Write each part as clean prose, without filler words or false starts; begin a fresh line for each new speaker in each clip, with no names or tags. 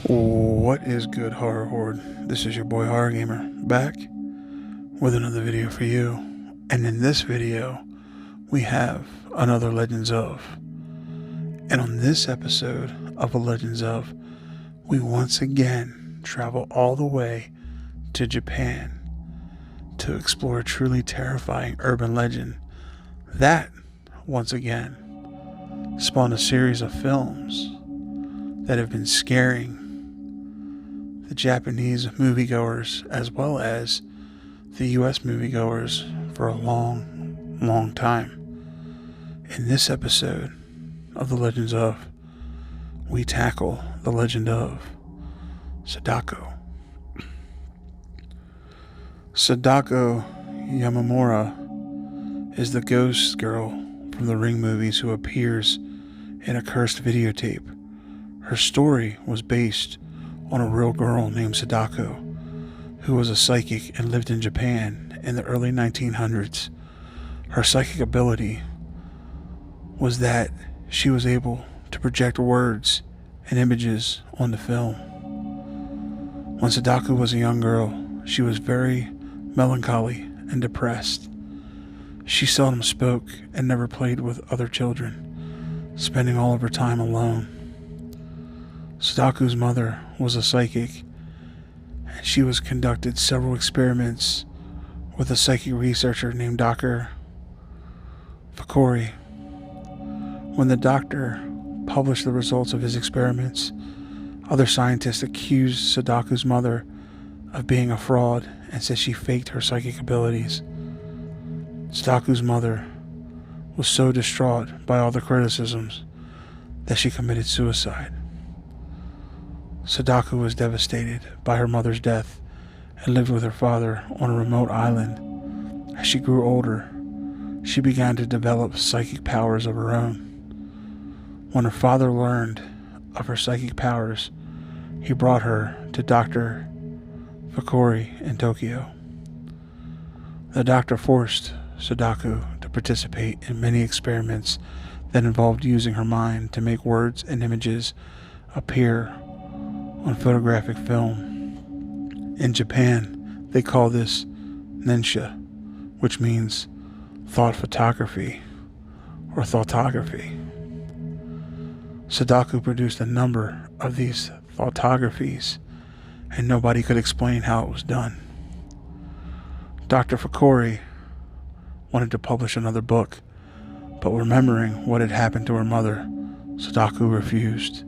What is good, Horror Horde? This is your boy Horror Gamer, back with another video for you. And in this video, we have another Legends of. And on this episode of a Legends of, we once again travel all the way to Japan to explore a truly terrifying urban legend that, once again, spawned a series of films that have been scaring the Japanese moviegoers as well as the US moviegoers for a long time. In this episode of The Legends of, we tackle the legend of Sadako. Sadako Yamamura is the ghost girl from the Ring movies who appears in a cursed videotape. Her story was based on a real girl named Sadako, who was a psychic and lived in Japan in the early 1900s. Her psychic ability was that she was able to project words and images onto film. When Sadako was a young girl, she was very melancholy and depressed. She seldom spoke and never played with other children, spending all of her time alone. Sadako's mother was a psychic, and she was conducted several experiments with a psychic researcher named Dr. Fakori. When the doctor published the results of his experiments, other scientists accused Sadako's mother of being a fraud and said she faked her psychic abilities. Sadako's mother was so distraught by all the criticisms that she committed suicide. Sadako was devastated by her mother's death and lived with her father on a remote island. As she grew older, she began to develop psychic powers of her own. When her father learned of her psychic powers, he brought her to Dr. Fakori in Tokyo. The doctor forced Sadako to participate in many experiments that involved using her mind to make words and images appear on photographic film. In Japan, they call this nensha, which means thought photography or thoughtography. Sadako produced a number of these thoughtographies, and nobody could explain how it was done. Dr. Fakori wanted to publish another book, but remembering what had happened to her mother, Sadako refused.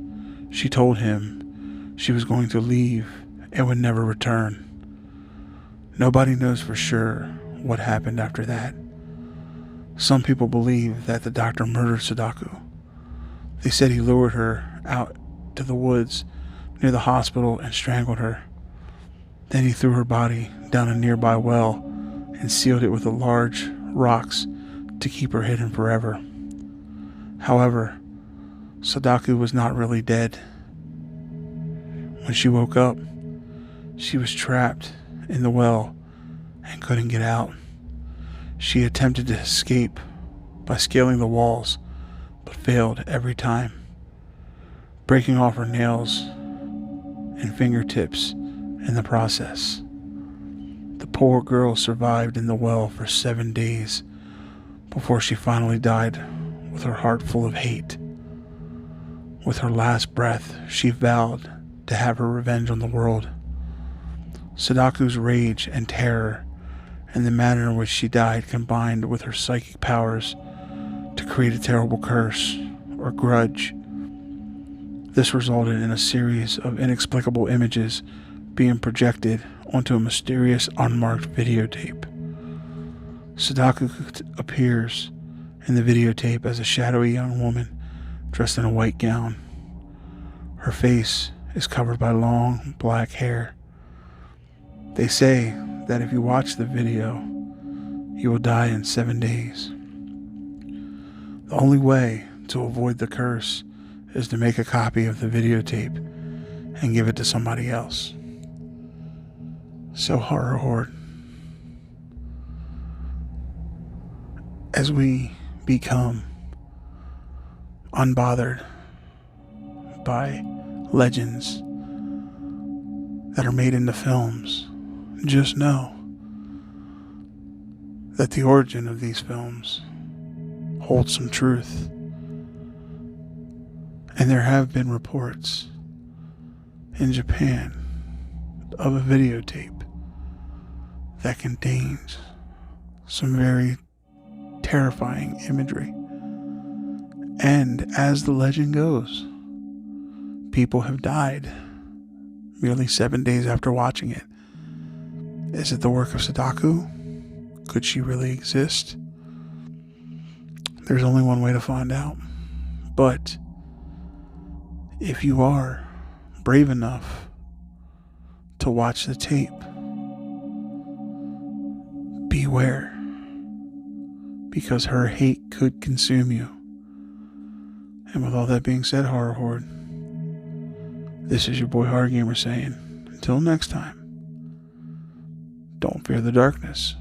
She told him she was going to leave and would never return. Nobody knows for sure what happened after that. Some people believe that the doctor murdered Sadako. They said he lured her out to the woods near the hospital and strangled her. Then he threw her body down a nearby well and sealed it with large rocks to keep her hidden forever. However, Sadako was not really dead. When she woke up, she was trapped in the well and couldn't get out. She attempted to escape by scaling the walls, but failed every time, breaking off her nails and fingertips in the process. The poor girl survived in the well for 7 days before she finally died with her heart full of hate. With her last breath, she vowed to have her revenge on the world. Sadako's rage and terror and the manner in which she died combined with her psychic powers to create a terrible curse or grudge. This resulted in a series of inexplicable images being projected onto a mysterious unmarked videotape. Sadako appears in the videotape as a shadowy young woman dressed in a white gown. Her face is covered by long black hair. They say that if you watch the video, you will die in 7 days. The only way to avoid the curse is to make a copy of the videotape and give it to somebody else. So, Horror Horde, as we become unbothered by legends that are made into films, just know that the origin of these films holds some truth. And there have been reports in Japan of a videotape that contains some very terrifying imagery. And as the legend goes, people have died merely 7 days after watching it. Is it the work of Sadako? Could she really exist? There's only one way to find out. But if you are brave enough to watch the tape, beware, because her hate could consume you. And with all that being said, Horror Horde, this is your boy Horror Gamer saying, until next time, don't fear the darkness.